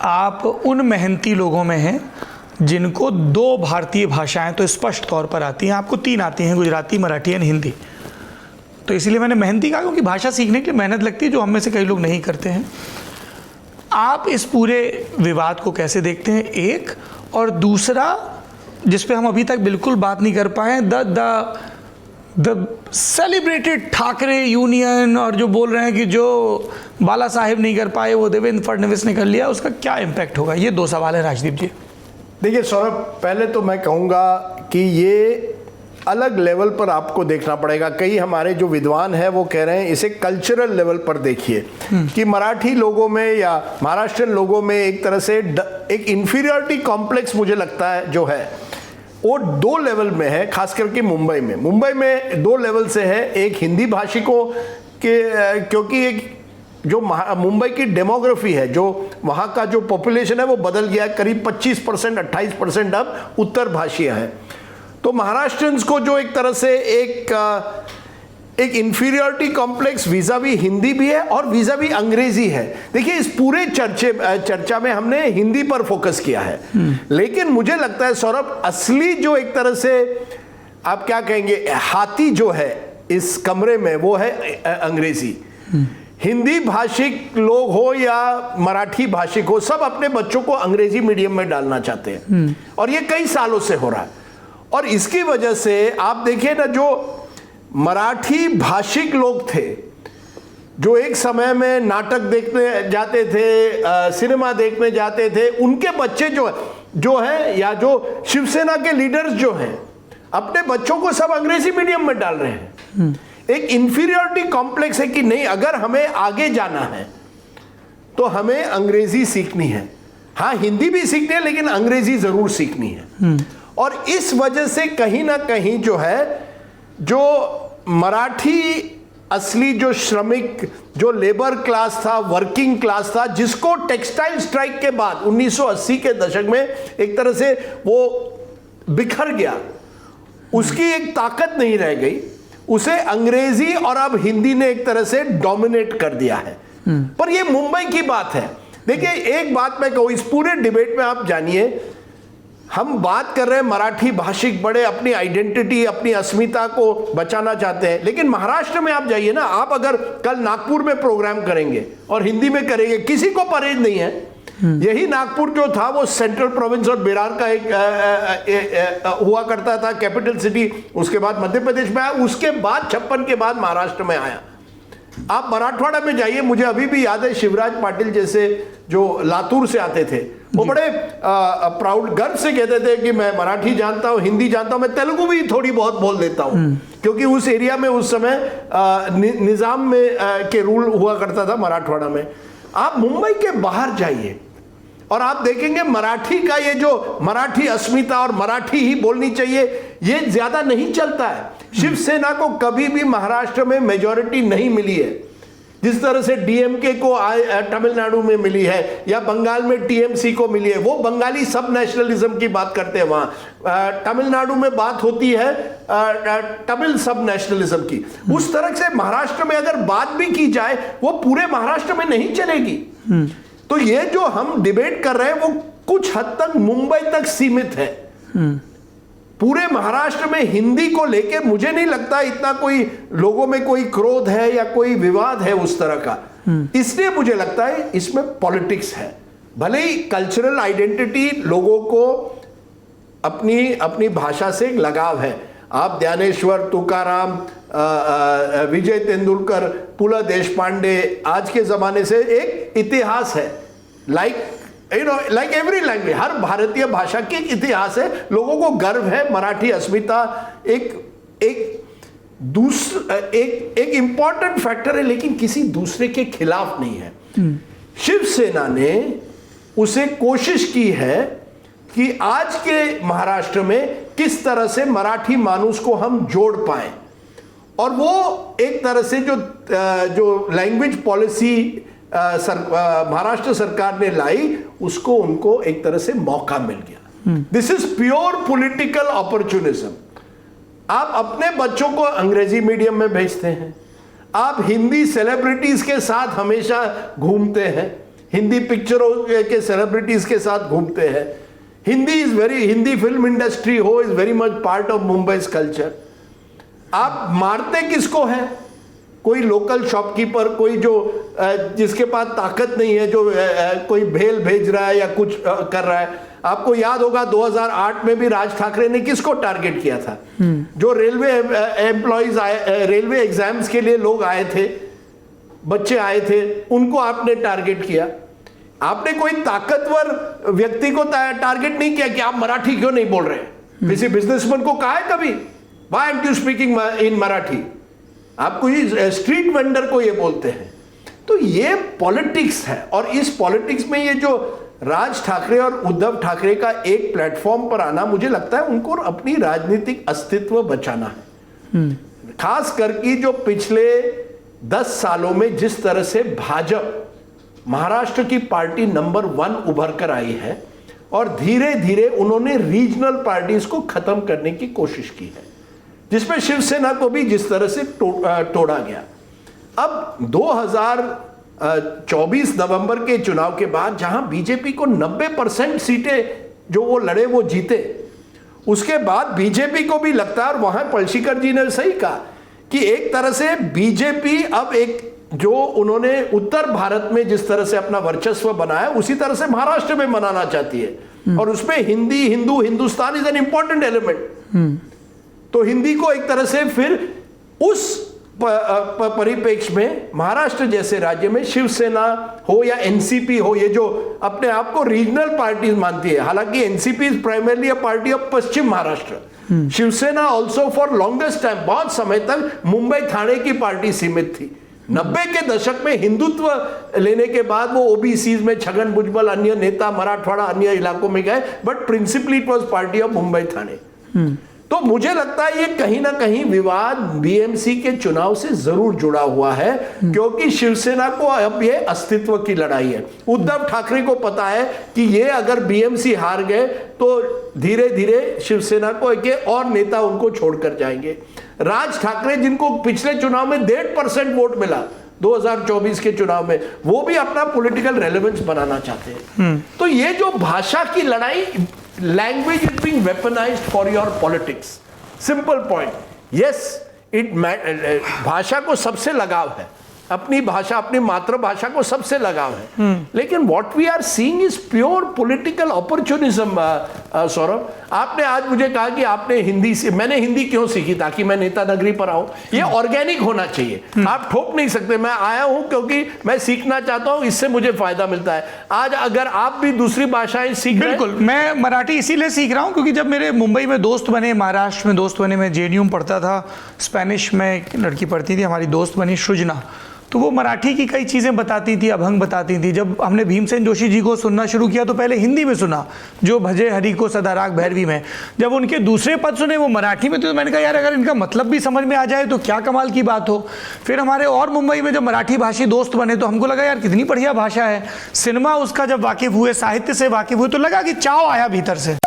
आप उन मेहनती लोगों में हैं जिनको 2 भारतीय भाषाएं तो स्पष्ट तौर पर आती हैं। आपको 3 आती हैं, गुजराती, मराठी एंड हिंदी। तो इसीलिए मैंने मेहनती कहा, क्योंकि भाषा सीखने के लिए मेहनत लगती है, जो हम में से कई लोग नहीं करते हैं। आप इस पूरे विवाद को कैसे देखते हैं, एक, और दूसरा जिस पे हम अभी तक बिल्कुल बात नहीं कर पाए, द सेलिब्रेटेड ठाकरे यूनियन, और जो बोल रहे हैं कि जो बाला साहेब नहीं कर पाए वो देवेंद्र फडणवीस ने कर लिया, उसका क्या इम्पैक्ट होगा? ये 2 सवाल है राजदीप जी। देखिए सौरभ, पहले तो मैं कहूँगा कि ये अलग लेवल पर आपको देखना पड़ेगा। कई हमारे जो विद्वान हैं वो कह रहे हैं इसे कल्चरल लेवल पर देखिए कि मराठी लोगों में या महाराष्ट्र लोगों में एक तरह से एक इंफीरियरिटी कॉम्प्लेक्स मुझे लगता है जो है वो 2 लेवल में है, खास करके मुंबई में 2 लेवल से है। एक हिंदी भाषिकों के, क्योंकि एक जो मुंबई की डेमोग्राफी है, जो वहाँ का जो पॉपुलेशन है वो बदल गया है, करीब 25% 28% अब उत्तर भाषीय है। तो महाराष्ट्रियंस को जो एक तरह से एक इंफीरियरिटी कॉम्प्लेक्स वीज़ावी हिंदी भी है और वीज़ावी अंग्रेजी है। देखिए इस पूरे चर्चा में हमने हिंदी पर फोकस किया है, लेकिन मुझे लगता है सौरभ, असली जो एक तरह से आप क्या कहेंगे हाथी जो है इस कमरे में वो है अंग्रेजी। हिंदी भाषिक लोग हो या मराठी भाषिक हो, सब अपने बच्चों को अंग्रेजी मीडियम में डालना चाहते हैं और ये कई सालों से हो रहा है। और इसकी वजह से आप देखिए ना, जो मराठी भाषिक लोग थे जो एक समय में नाटक देखने जाते थे, सिनेमा देखने जाते थे, उनके बच्चे जो हैं या जो शिवसेना के लीडर्स जो हैं अपने बच्चों को सब अंग्रेजी मीडियम में डाल रहे हैं। एक इंफीरियरिटी कॉम्प्लेक्स है कि नहीं, अगर हमें आगे जाना है तो हमें अंग्रेजी सीखनी है। हाँ, हिंदी भी सीखनी है, लेकिन अंग्रेजी जरूर सीखनी है। और इस वजह से कहीं ना कहीं जो है, जो मराठी असली जो श्रमिक, जो लेबर क्लास था, वर्किंग क्लास था, जिसको टेक्सटाइल स्ट्राइक के बाद 1980 के दशक में एक तरह से वो बिखर गया, उसकी एक ताकत नहीं रह गई, उसे अंग्रेजी और अब हिंदी ने एक तरह से डोमिनेट कर दिया है। पर ये मुंबई की बात है। देखिए एक बात मैं कहूँ, इस पूरे डिबेट में आप जानिए, हम बात कर रहे हैं मराठी भाषिक बड़े अपनी आइडेंटिटी, अपनी अस्मिता को बचाना चाहते हैं, लेकिन महाराष्ट्र में आप जाइए ना, आप अगर कल नागपुर में प्रोग्राम करेंगे और हिंदी में करेंगे, किसी को परहेज नहीं है। यही नागपुर जो था वो सेंट्रल प्रोविंस और बिहार का एक हुआ करता था कैपिटल सिटी, उसके बाद मध्य प्रदेश में आया, उसके बाद 56 के बाद महाराष्ट्र में आया। आप मराठवाड़ा में जाइए, मुझे अभी भी याद है शिवराज पाटिल जैसे जो लातूर से आते थे, वो बड़े प्राउड गर्व से कहते थे कि मैं मराठी जानता हूँ, हिंदी जानता हूँ, मैं तेलुगु भी थोड़ी बहुत बोल देता हूँ, क्योंकि उस एरिया में उस समय निजाम में के रूल हुआ करता था मराठवाड़ा में। आप मुंबई के बाहर जाइए और आप देखेंगे मराठी का ये जो मराठी अस्मिता और मराठी ही बोलनी चाहिए, ये ज्यादा नहीं चलता है। शिवसेना को कभी भी महाराष्ट्र में मेजॉरिटी नहीं मिली है, जिस तरह से डीएमके को तमिलनाडु में मिली है या बंगाल में टीएमसी को मिली है। वो बंगाली सब नेशनलिज्म की बात करते हैं, वहां तमिलनाडु में बात होती है तमिल सब नेशनलिज्म की। उस तरह से महाराष्ट्र में अगर बात भी की जाए, वो पूरे महाराष्ट्र में नहीं चलेगी। तो ये जो हम डिबेट कर रहे हैं वो कुछ हद तक मुंबई तक सीमित है। पूरे महाराष्ट्र में हिंदी को लेके मुझे नहीं लगता इतना कोई लोगों में कोई क्रोध है या कोई विवाद है उस तरह का। इसलिए मुझे लगता है इसमें पॉलिटिक्स है। भले ही कल्चरल आइडेंटिटी, लोगों को अपनी अपनी भाषा से लगाव है। आप ज्ञानेश्वर, तुकाराम, विजय तेंदुलकर, पुला देशपांडे, आज के जमाने से एक इतिहास है। लाइक एवरी लैंग्वेज, हर भारतीय भाषा की इतिहास है। लोगों को गर्व है, मराठी अस्मिता एक इंपॉर्टेंट फैक्टर है, लेकिन किसी दूसरे के खिलाफ नहीं है। शिवसेना ने उसे कोशिश की है कि आज के महाराष्ट्र में किस तरह से मराठी मानुस को हम जोड़ पाए, और वो एक तरह से जो लैंग्वेज पॉलिसी महाराष्ट्र सरकार ने लाई, उसको उनको एक तरह से मौका मिल गया। This is pure political opportunism. आप अपने बच्चों को अंग्रेजी मीडियम में भेजते हैं, आप हिंदी सेलिब्रिटीज के साथ हमेशा घूमते हैं, हिंदी पिक्चरों के सेलिब्रिटीज के साथ घूमते हैं। हिंदी फिल्म इंडस्ट्री हो is very much part of Mumbai's culture. आप मारते किसको है? कोई लोकल शॉपकीपर, कोई जो जिसके पास ताकत नहीं है, जो कोई भेल भेज रहा है या कुछ कर रहा है। आपको याद होगा 2008 में भी राज ठाकरे ने किसको टारगेट किया था? जो रेलवे एम्प्लॉइज रेलवे एग्जाम्स के लिए लोग आए थे, बच्चे आए थे, उनको आपने टारगेट किया। आपने कोई ताकतवर व्यक्ति को टारगेट नहीं किया कि आप मराठी क्यों नहीं बोल रहे। किसी बिजनेसमैन को कहा है कभी why am you speaking in Marathi? आप कोई स्ट्रीट वेंडर को ये बोलते हैं। तो ये पॉलिटिक्स है, और इस पॉलिटिक्स में ये जो राज ठाकरे और उद्धव ठाकरे का एक प्लेटफॉर्म पर आना, मुझे लगता है उनको अपनी राजनीतिक अस्तित्व बचाना है। खास करके जो पिछले 10 सालों में जिस तरह से भाजपा महाराष्ट्र की पार्टी नंबर 1 उभर कर आई है, और धीरे धीरे उन्होंने रीजनल पार्टीज को खत्म करने की कोशिश की है, जिसमें शिवसेना को भी जिस तरह से तोड़ा गया। अब 2024 नवंबर के चुनाव के बाद जहां बीजेपी को 90% सीटें जो वो लड़े वो जीते, उसके बाद बीजेपी को भी लगता है, और वहां पलशीकर जी ने सही कहा कि एक तरह से बीजेपी अब एक जो उन्होंने उत्तर भारत में जिस तरह से अपना वर्चस्व बनाया, उसी तरह से महाराष्ट्र में बनाना चाहती है। और उसमें Hindi, Hindu, Hindustan is an important element. तो हिंदी को एक तरह से फिर उस परिप्रेक्ष्य में महाराष्ट्र जैसे राज्य में शिवसेना हो या एनसीपी हो, ये जो अपने आप को रीजनल पार्टीज मानती है, हालांकि NCP is primarily a party of Paschim Maharashtra. Shiv Sena also for longest time, बहुत समय तक मुंबई थाने की पार्टी सीमित थी। 90 के दशक में हिंदुत्व लेने के बाद वो ओबीसी में छगन भुजबल, अन्य नेता मराठवाड़ा, अन्य इलाकों में गए, but principally it was party of Mumbai Thane. तो मुझे लगता है ये कहीं ना कहीं विवाद बीएमसी के चुनाव से जरूर जुड़ा हुआ है, क्योंकि शिवसेना को अब ये अस्तित्व की लड़ाई है। उद्धव ठाकरे को पता है कि ये अगर बीएमसी हार गए तो धीरे धीरे शिवसेना को एक और नेता उनको छोड़कर जाएंगे। राज ठाकरे, जिनको पिछले चुनाव में 1.5% वोट मिला 2024 के चुनाव में, वो भी अपना पॉलिटिकल रेलेवेंस बनाना चाहते हैं। तो ये जो भाषा की लड़ाई, language is being weaponised for your politics. Simple point, yes भाषा को सबसे लगाव है, अपनी भाषा, अपनी मातृभाषा को सबसे लगाव है, लेकिन what we are seeing is pure political opportunism. Saurabh, आपने आज मुझे कहा कि आपने हिंदी से, मैंने हिंदी क्यों सीखी? ताकि मैं नेता नगरी पर आऊं। ये ऑर्गेनिक होना चाहिए, आप ठोक नहीं सकते। मैं आया हूं क्योंकि मैं सीखना चाहता हूं, इससे मुझे फायदा मिलता है। आज अगर आप भी दूसरी भाषाएं सीख रहे हैं, बिल्कुल, मैं मराठी इसीलिए सीख रहा हूं क्योंकि जब मेरे मुंबई में दोस्त बने, महाराष्ट्र में दोस्त बने, मैं जेएनयू में पढ़ता था, स्पेनिश में एक लड़की पढ़ती थी, हमारी दोस्त बनी सृजना, तो वो मराठी की कई चीज़ें बताती थी, अभंग बताती थी। जब हमने भीमसेन जोशी जी को सुनना शुरू किया तो पहले हिंदी में सुना, जो भजे हरि को सदा राग भैरवी में। जब उनके दूसरे पद सुने वो मराठी में, तो मैंने कहा यार अगर इनका मतलब भी समझ में आ जाए तो क्या कमाल की बात हो। फिर हमारे और मुंबई में जब मराठी भाषी दोस्त बने तो हमको लगा यार कितनी बढ़िया भाषा है। सिनेमा उसका जब वाकिफ़ हुए, साहित्य से वाकिफ़ हुए, तो लगा कि चाव आया भीतर से।